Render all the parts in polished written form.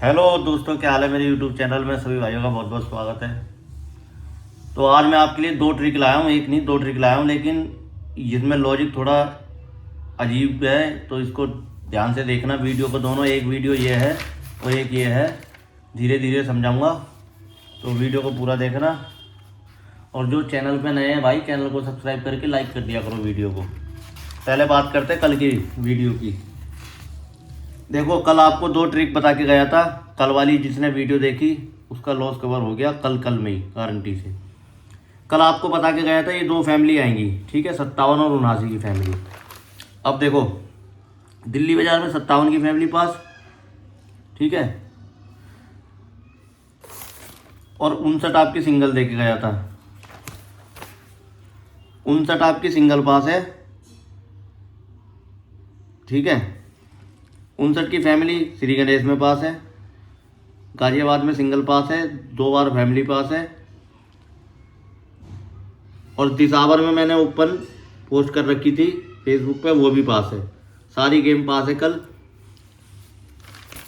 Hello दोस्तों, क्या हाल है। मेरे यूट्यूब चैनल में सभी भाइयों का बहुत बहुत स्वागत है। तो आज मैं आपके लिए दो ट्रिक लाया हूँ, एक नहीं दो ट्रिक लाया हूँ, लेकिन इसमें लॉजिक थोड़ा अजीब है, तो इसको ध्यान से देखना वीडियो को। दोनों, एक वीडियो ये है और एक ये है, धीरे धीरे समझाऊंगा, तो वीडियो को पूरा देखना। और जो चैनल पे नए हैं भाई, चैनल को सब्सक्राइब करके लाइक कर दिया करो वीडियो को। पहले बात करते हैं कल की वीडियो की। देखो, कल आपको दो ट्रिक बता के गया था। कल वाली जिसने वीडियो देखी उसका लॉस कवर हो गया कल में ही, गारंटी से। कल आपको बता के गया था ये दो फैमिली आएंगी, ठीक है, 57 और 79 की फैमिली। अब देखो, दिल्ली बाजार में 57 की फैमिली पास, ठीक है, और 59 आपकी सिंगल दे के गया था। 59 आपकी सिंगल पास है, ठीक है। 59 की फैमिली श्री गणेश में पास है, गाजियाबाद में सिंगल पास है, 2 बार फैमिली पास है। और दिसावर में मैंने ओपन पोस्ट कर रखी थी फेसबुक पे, वो भी पास है। सारी गेम पास है कल।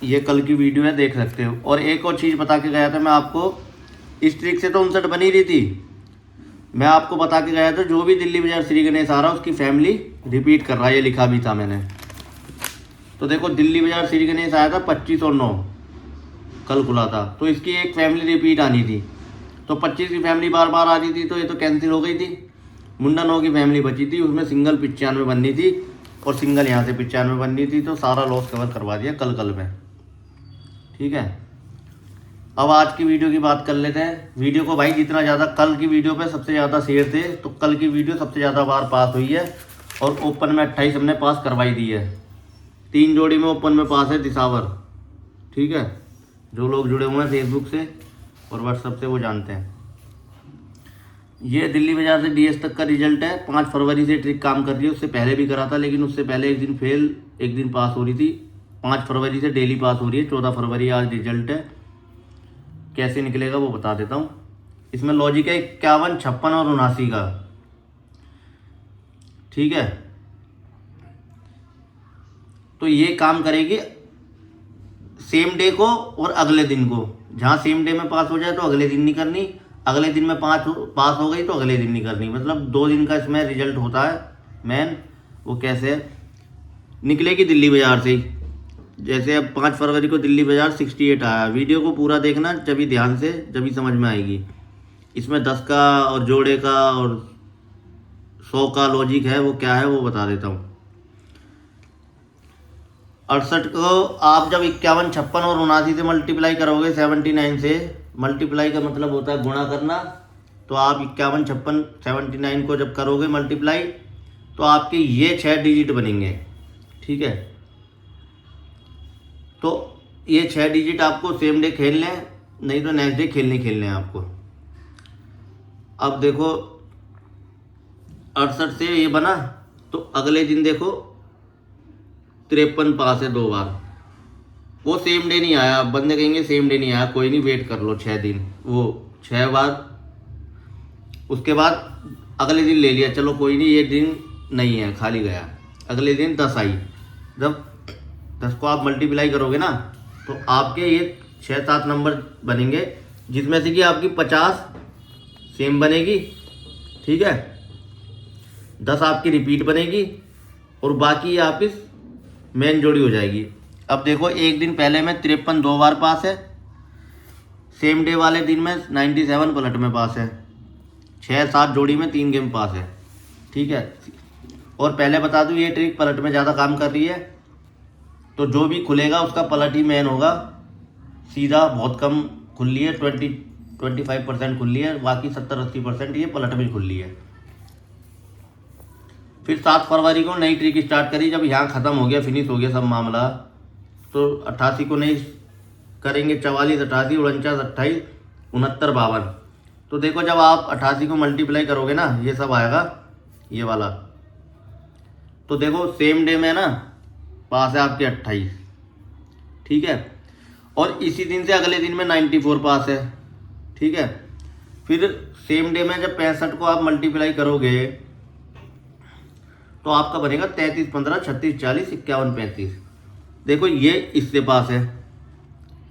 ये कल की वीडियो है, देख सकते हो। और एक और चीज़ बता के गया था मैं आपको, इस ट्रिक से तो 59 बनी रही थी। मैं आपको बता के गया था जो भी दिल्ली बाजार श्री गणेश आ रहा है उसकी फैमिली रिपीट कर रहा है, ये लिखा भी था मैंने। तो देखो, दिल्ली बाजार श्री गणेश आया था 25 और 9, कल खुला था, तो इसकी एक फैमिली रिपीट आनी थी। तो 25 की फैमिली बार बार आ रही थी, तो ये तो कैंसिल हो गई थी। मुंडा 9 की फैमिली बची थी, उसमें सिंगल 95 बननी थी और सिंगल यहाँ से 95 बननी थी, तो सारा लॉस कवर करवा दिया कल में, ठीक है। अब आज की वीडियो की बात कर लेते हैं। वीडियो को भाई जितना ज़्यादा, कल की वीडियो पे सबसे ज़्यादा शेयर थे, तो कल की वीडियो सबसे ज़्यादा बार पास हुई है। और ओपन में 28 हमने पास करवाई दी है। 3 जोड़ी में ओपन में पास है दिसावर, ठीक है। जो लोग जुड़े हुए हैं फेसबुक से और व्हाट्सएप से वो जानते हैं। ये दिल्ली बाजार से डीएस तक का रिजल्ट है। 5 फरवरी से ट्रिक काम कर रही है, उससे पहले भी करा था, लेकिन उससे पहले एक दिन फेल, एक दिन पास हो रही थी। 5 फरवरी से डेली पास हो रही है। 14 फरवरी आज रिजल्ट है। कैसे निकलेगा वो बता देता हूँ। इसमें लॉजिक है 51, 56 और 79 का, ठीक है। तो ये काम करेगी सेम डे को और अगले दिन को। जहाँ सेम डे में पास हो जाए तो अगले दिन नहीं करनी, अगले दिन में पास हो गई तो अगले दिन नहीं करनी। मतलब 2 दिन का इसमें रिजल्ट होता है मेन। वो कैसे है, निकलेगी दिल्ली बाजार से ही। जैसे अब 5 फरवरी को दिल्ली बाजार 68 आया। वीडियो को पूरा देखना, जब ध्यान से, जब समझ में आएगी। इसमें 10 का और जोड़े का और 100 का लॉजिक है, वो क्या है वो बता देता हूँ। 68 को आप जब 51, 56 और 79 से मल्टीप्लाई करोगे, 79 से मल्टीप्लाई का मतलब होता है गुणा करना। तो आप 51, 56, 79 को जब करोगे मल्टीप्लाई, तो आपके ये 6 डिजिट बनेंगे, ठीक है। तो ये 6 डिजिट आपको सेम डे खेल लें, नहीं तो नेक्स्ट डे खेलने हैं आपको। अब देखो, 68 से ये बना, तो अगले दिन देखो 53 पास है 2 बार। वो सेम डे नहीं आया। बंदे कहेंगे सेम डे नहीं आया, कोई नहीं, वेट कर लो 6 दिन। वो 6 बार, उसके बाद अगले दिन ले लिया, चलो कोई नहीं, ये दिन नहीं है, खाली गया। अगले दिन 10 आई। जब 10 को आप मल्टीप्लाई करोगे ना, तो आपके ये 6-7 नंबर बनेंगे, जिसमें से कि आपकी 50 सेम बनेगी, ठीक है। 10 आपकी रिपीट बनेगी और बाकी आपकी मेन जोड़ी हो जाएगी। अब देखो, एक दिन पहले में 53 2 बार पास है, सेम डे वाले दिन में 97 पलट में पास है, 6-7 जोड़ी में 3 गेम पास है, ठीक है। और पहले बता दूं, ये ट्रिक पलट में ज़्यादा काम कर रही है, तो जो भी खुलेगा उसका पलट ही मेन होगा। सीधा बहुत कम खुली है, 20-25% खुली है, बाकी 70-80% ये पलट में खुली है। फिर 7 फरवरी को नई ट्रिक स्टार्ट करी, जब यहाँ ख़त्म हो गया, फिनिश हो गया सब मामला, तो 88 को नहीं करेंगे। 44, 88, 49, 28, 69, 52। तो देखो, जब आप 88 को मल्टीप्लाई करोगे ना, ये सब आएगा, ये वाला। तो देखो, सेम डे में ना पास है आपके 28, ठीक है। और इसी दिन से अगले दिन में 94 पास है, ठीक है। फिर सेम डे में जब 65 को आप मल्टीप्लाई करोगे, तो आपका बनेगा 33, 15, 36, 40, 51, 35। देखो, ये इससे पास है,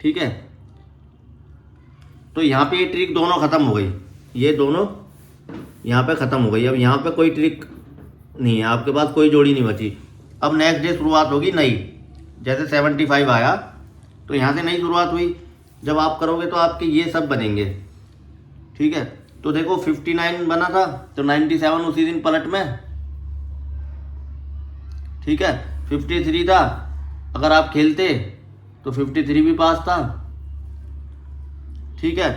ठीक है। तो यहाँ पे ये ट्रिक दोनों ख़त्म हो गई, ये दोनों यहाँ पे ख़त्म हो गई। अब यहाँ पे कोई ट्रिक नहीं है, आपके पास कोई जोड़ी नहीं बची। अब नेक्स्ट डे शुरुआत होगी नई, जैसे 75 आया तो यहाँ से नई शुरुआत हुई। जब आप करोगे तो आपके ये सब बनेंगे, ठीक है। तो देखो 59 बना था तो 97 उसी दिन पलट में, ठीक है। 53 था, अगर आप खेलते तो 53 भी पास था, ठीक है।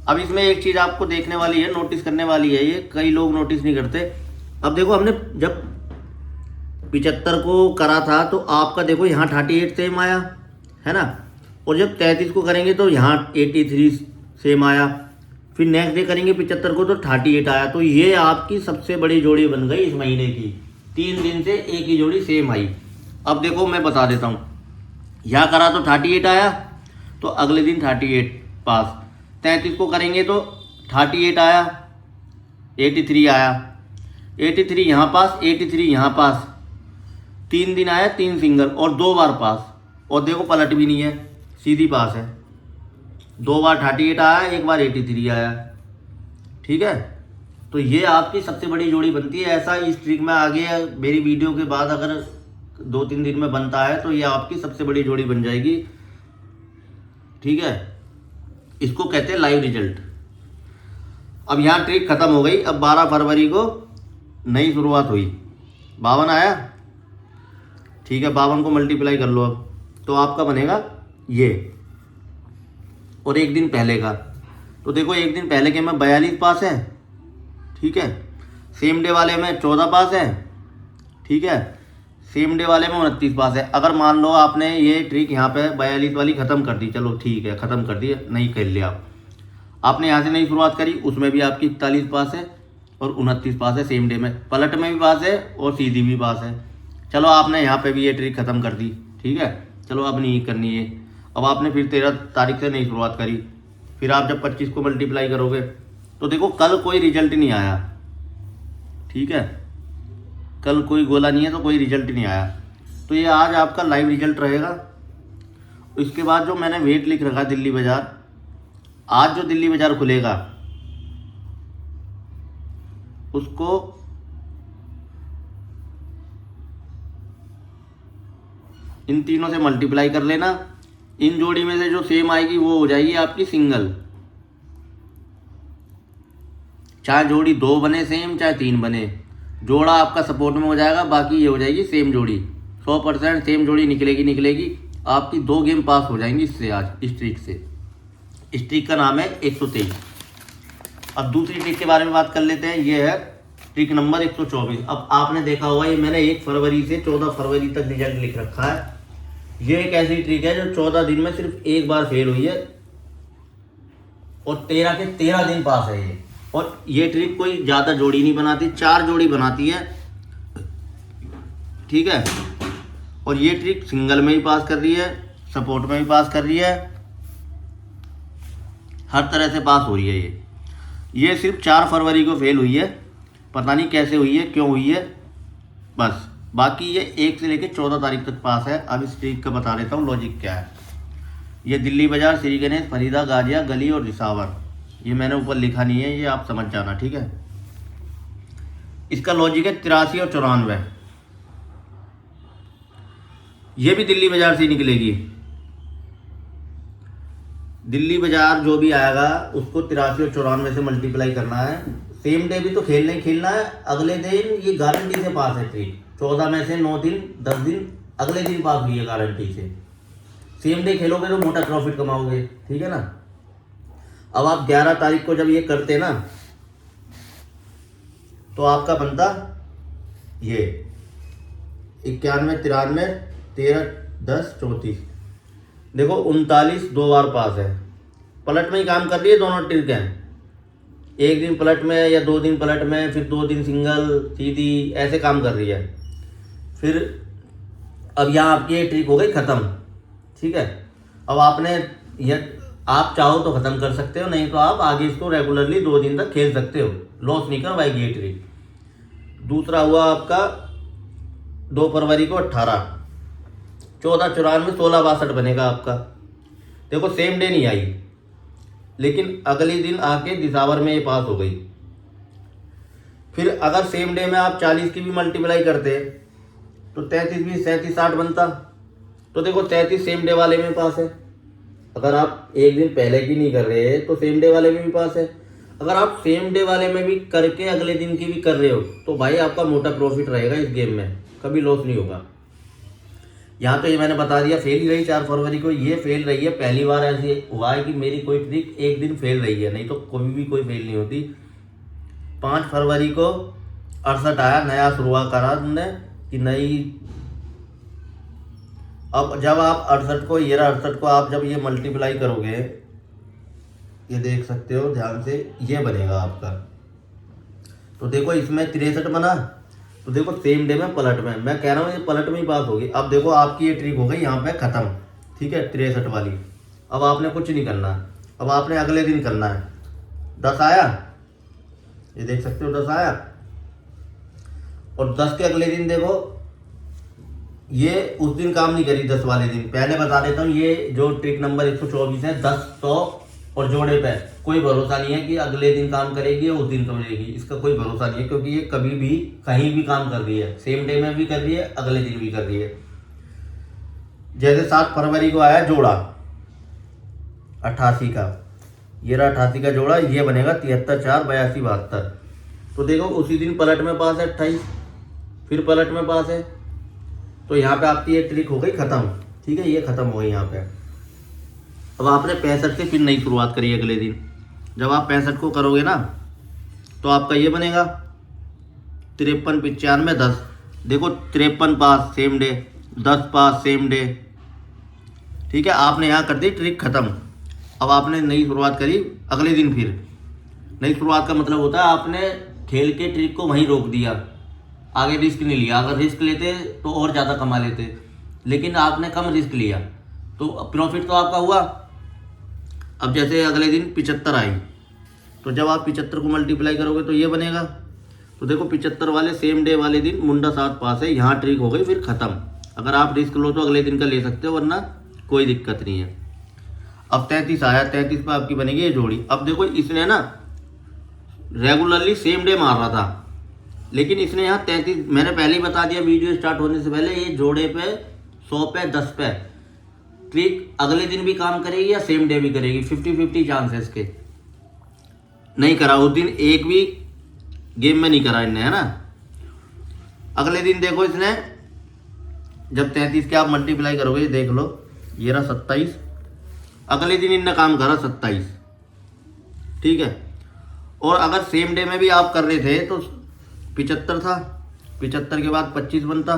अब इसमें एक चीज़ आपको देखने वाली है, नोटिस करने वाली है, ये कई लोग नोटिस नहीं करते। अब देखो हमने जब 75 को करा था तो आपका देखो यहाँ 38 सेम आया है ना, और जब 33 को करेंगे तो यहाँ 83 सेम आया। फिर नेक्स्ट डे करेंगे 75 को तो 38 आया। तो ये आपकी सबसे बड़ी जोड़ी बन गई इस महीने की। 3 दिन से एक ही जोड़ी सेम आई। अब देखो मैं बता देता हूँ, यहाँ करा तो 38 आया तो अगले दिन 38 पास। 33 को करेंगे तो 38 आया, 83 आया, 83 यहाँ पास, 83 यहाँ पास। 3 दिन आया 3 सिंगल और 2 बार पास, और देखो पलट भी नहीं है, सीधी पास है। 2 बार 38 आया, 1 बार 83 आया, ठीक है। तो ये आपकी सबसे बड़ी जोड़ी बनती है। ऐसा इस ट्रिक में आगे मेरी वीडियो के बाद अगर 2-3 दिन में बनता है तो ये आपकी सबसे बड़ी जोड़ी बन जाएगी, ठीक है। इसको कहते हैं लाइव रिजल्ट। अब यहाँ ट्रिक खत्म हो गई। अब 12 फरवरी को नई शुरुआत हुई, 52 आया, ठीक है। 52 को मल्टीप्लाई कर लो अब, तो आपका बनेगा ये। और एक दिन पहले का तो देखो, एक दिन पहले के में 42 पास है, ठीक है। सेम डे वाले में 14 पास है, ठीक है। सेम डे वाले में 29 पास है। अगर मान लो आपने ये ट्रिक यहाँ पे 42 वाली ख़त्म कर दी, चलो ठीक है ख़त्म कर दी, नहीं खेल लिया आपने यहाँ से नई शुरुआत करी, उसमें भी आपकी 41 पास है और 29 पास है। सेम डे में पलट में भी पास है और सीधी भी पास है। चलो आपने यहाँ पे भी ये ट्रिक ख़त्म कर दी, ठीक है। चलो अब नहीं करनी है। अब आपने फिर 13 तारीख से नई शुरुआत करी, फिर आप जब 25 को मल्टीप्लाई करोगे तो देखो कल कोई रिजल्ट नहीं आया, ठीक है। कल कोई गोला नहीं है तो कोई रिजल्ट नहीं आया। तो ये आज आपका लाइव रिजल्ट रहेगा। इसके बाद जो मैंने वेट लिख रखा दिल्ली बाज़ार, आज जो दिल्ली बाज़ार खुलेगा उसको इन तीनों से मल्टीप्लाई कर लेना। इन जोड़ी में से जो सेम आएगी वो हो जाएगी आपकी सिंगल। चाहे जोड़ी 2 बने सेम, चाहे 3 बने, जोड़ा आपका सपोर्ट में हो जाएगा, बाकी ये हो जाएगी सेम जोड़ी। 100% सेम जोड़ी निकलेगी। आपकी 2 गेम पास हो जाएंगी इससे, आज इस ट्रिक से। इस ट्रिक का नाम है 123। अब दूसरी ट्रिक के बारे में बात कर लेते हैं। ये है ट्रिक नंबर 124। अब आपने देखा होगा ये मैंने 1 फरवरी से 14 फरवरी तक रिजल्ट लिख रखा है। ये एक ऐसी ट्रिक है जो 14 दिन में सिर्फ एक बार फेल हुई है और 13 के 13 दिन पास है ये। और ये ट्रिक कोई ज़्यादा जोड़ी नहीं बनाती, 4 जोड़ी बनाती है, ठीक है। और ये ट्रिक सिंगल में भी पास कर रही है, सपोर्ट में भी पास कर रही है, हर तरह से पास हो रही है ये सिर्फ 4 फरवरी को फेल हुई है, पता नहीं कैसे हुई है, क्यों हुई है, बस। बाकी ये 1 से लेकर 14 तारीख तक पास है। अब इस ट्रिक का बता देता हूँ लॉजिक क्या है। ये दिल्ली बाज़ार, श्री गणेश, फरीदा, गाजिया, गली और रिसावर, ये मैंने ऊपर लिखा नहीं है, ये आप समझ जाना, ठीक है। इसका लॉजिक है 83 और 94। ये भी दिल्ली बाज़ार से ही निकलेगी। दिल्ली बाज़ार जो भी आएगा उसको 83 और 94 से मल्टीप्लाई करना है। सेम डे भी तो खेलना ही खेलना है, अगले दिन ये गारंटी से पास है ट्रिक। 14 में से 9 दिन 10 दिन अगले दिन पास हुई है गारंटी से। सेम डे खेलोगे तो मोटा प्रॉफिट कमाओगे, ठीक है ना। अब आप 11 तारीख को जब ये करते ना तो आपका बनता ये 91, 93, 13, 10, 34। देखो 39 2 बार पास है। पलट में ही काम कर रही है दोनों ट्रिक हैं। एक दिन पलट में या 2 दिन पलट में, फिर 2 दिन सिंगल सीधी, ऐसे काम कर रही है। फिर अब यहाँ आपकी ये ट्रिक हो गई ख़त्म, ठीक है। अब आपने ये आप चाहो तो ख़त्म कर सकते हो, नहीं तो आप आगे इसको रेगुलरली 2 दिन तक खेल सकते हो, लॉस नहीं करवाएगी ये ट्रिक। दूसरा हुआ आपका 2 फरवरी को 18, 14 94, 16 62 बनेगा आपका। देखो सेम डे नहीं आई, लेकिन अगले दिन आके दिसावर में ये पास हो गई। फिर अगर सेम डे में आप 40 की भी मल्टीप्लाई करते तो 33 भी 37 60 बनता। तो देखो 33 सेम डे वाले में पास है। अगर आप एक दिन पहले की नहीं कर रहे तो सेम डे वाले में भी पास है। अगर आप सेम डे वाले में भी करके अगले दिन की भी कर रहे हो तो भाई आपका मोटा प्रॉफिट रहेगा इस गेम में, कभी लॉस नहीं होगा। यहाँ तो ये मैंने बता दिया फेल ही रही 4 फरवरी को, ये फेल रही है। पहली बार ऐसे हुआ है कि मेरी कोई ट्रिक एक दिन फेल रही है, नहीं तो कभी भी कोई फेल नहीं होती। 5 फरवरी को 68 आया, नया शुरुआत करा तुमने कि नई। अब जब आप 68 को, ये 68 को आप जब ये मल्टीप्लाई करोगे, ये देख सकते हो ध्यान से, ये बनेगा आपका। तो देखो इसमें 63 बना, तो देखो सेम डे में पलट में, मैं कह रहा हूँ ये पलट में ही पास होगी। अब देखो आपकी ये ट्रिक हो गई यहाँ पे खत्म, ठीक है 63 वाली। अब आपने कुछ नहीं करना, अब आपने अगले दिन करना है। 10 आया, ये देख सकते हो 10 आया, और 10 के अगले दिन देखो ये उस दिन काम नहीं करी 10 वाले दिन। पहले बता देता हूँ, ये जो ट्रिक नंबर 124 है 10, 100 और जोड़े पे कोई भरोसा नहीं है कि अगले दिन काम करेगी या उस दिन करेगी, इसका कोई भरोसा नहीं है, क्योंकि ये कभी भी कहीं भी काम कर रही है, सेम डे में भी कर रही है, अगले दिन भी कर रही है। जैसे 7 फरवरी को आया जोड़ा 88 का, ये रहा 88 का जोड़ा, ये बनेगा 73 4 82 72। तो देखो उसी दिन पलट में पास है 28, फिर पलट में पास है। तो यहाँ पे आपकी ये ट्रिक हो गई खत्म, ठीक है, ये खत्म हो गई यहाँ पे। अब आपने 65 से फिर नई शुरुआत करी अगले दिन। जब आप 65 को करोगे ना तो आपका ये बनेगा 53 95 10। देखो 53 पास सेम डे, 10 पास सेम डे, ठीक है। आपने यहाँ कर दी ट्रिक खत्म। अब आपने नई शुरुआत करी अगले दिन। फिर नई शुरुआत का मतलब होता है आपने खेल के ट्रिक को वहीं रोक दिया, आगे रिस्क नहीं लिया। अगर रिस्क लेते तो और ज़्यादा कमा लेते, लेकिन आपने कम रिस्क लिया तो प्रॉफिट तो आपका हुआ। अब जैसे अगले दिन 75 आई, तो जब आप 75 को मल्टीप्लाई करोगे तो ये बनेगा। तो देखो 75 वाले सेम डे वाले दिन मुंडा 7 पास है, यहाँ ट्रिक हो गई फिर ख़त्म। अगर आप रिस्क लो तो अगले दिन का ले सकते हो, वरना कोई दिक्कत नहीं है। अब 33 आया, 33 पर आपकी बनेगी ये जोड़ी। अब देखो इसने ना रेगुलरली सेम डे मार रहा था, लेकिन इसने यहाँ 33, मैंने पहले ही बता दिया वीडियो स्टार्ट होने से पहले, ये जोड़े पे 100 पे 10 पे ट्रिक अगले दिन भी काम करेगी या सेम डे भी करेगी, 50-50 चांस है इसके। नहीं करा उस दिन, एक भी गेम में नहीं करा इनने, है ना। अगले दिन देखो इसने जब 33 के आप मल्टीप्लाई करोगे, देख लो ये रहा 27, अगले दिन इनने काम करा 27, ठीक है। और अगर सेम डे में भी आप कर रहे थे तो 75 था, 75 के बाद 25 बनता,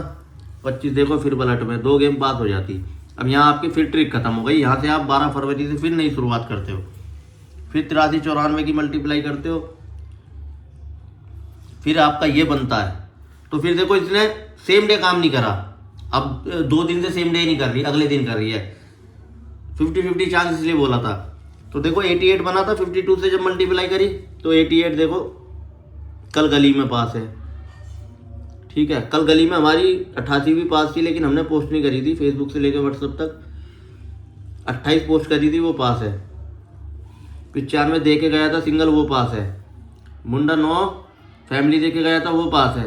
25 देखो फिर पलट में 2 गेम पास हो जाती। अब यहाँ आपकी फिर ट्रिक खत्म हो गई। यहाँ से आप 12 फरवरी से फिर नई शुरुआत करते हो, फिर 83 94 की मल्टीप्लाई करते हो, फिर आपका ये बनता है। तो फिर देखो इसने सेम डे काम नहीं करा, अब 2 दिन से सेम डे नहीं कर रही, अगले दिन कर रही है। 50-50 चांस इसलिए बोला था। तो देखो 88 बना था 52 से जब मल्टीप्लाई करी, तो 88 देखो कल गली में पास है, ठीक है। कल गली में हमारी 88 भी पास थी, लेकिन हमने पोस्ट नहीं करी थी, फेसबुक से लेकर व्हाट्सएप तक 28 पोस्ट करी थी, वो पास है। 95 दे के गया था सिंगल, वो पास है। मुंडा 9 फैमिली दे के गया था, वो पास है।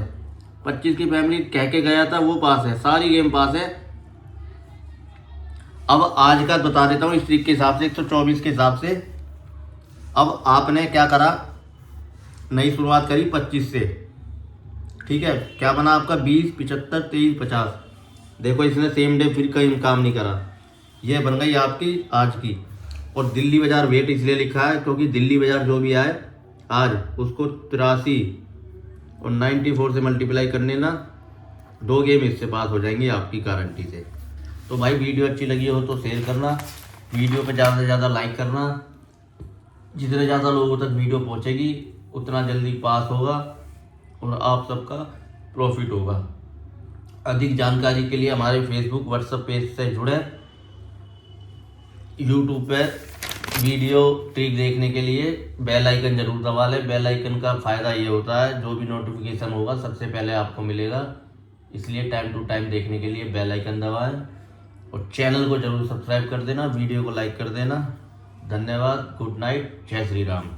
25 की फैमिली कह के गया था, वो पास है। सारी गेम पास है। अब आज का बता देता हूँ इस ट्रिक के हिसाब से, 124 के हिसाब से। अब आपने क्या करा, नई शुरुआत करी 25 से, ठीक है। क्या बना आपका 20 75 23 50। देखो इसने सेम डे फिर कहीं काम नहीं करा, ये बन गई आपकी आज की। और दिल्ली बाजार वेट इसलिए लिखा है क्योंकि दिल्ली बाजार जो भी आए आज उसको 83 और 94 से मल्टीप्लाई करने ना, 2 गेम इससे पास हो जाएंगे आपकी गारंटी से। तो भाई वीडियो अच्छी लगी हो तो शेयर करना, वीडियो पे ज़्यादा से ज़्यादा लाइक करना। जितने ज़्यादा लोगों तक वीडियो पहुँचेगी उतना जल्दी पास होगा और आप सबका प्रॉफिट होगा। अधिक जानकारी के लिए हमारे फेसबुक व्हाट्सएप पेज से जुड़ें। यूट्यूब पर वीडियो ट्रिक देखने के लिए बेल आइकन जरूर दबा लें। बेल आइकन का फ़ायदा ये होता है जो भी नोटिफिकेशन होगा सबसे पहले आपको मिलेगा, इसलिए टाइम टू टाइम देखने के लिए बेल आइकन दबाएं। और चैनल को जरूर सब्सक्राइब कर देना, वीडियो को लाइक कर देना। धन्यवाद, गुड नाइट, जय श्री राम।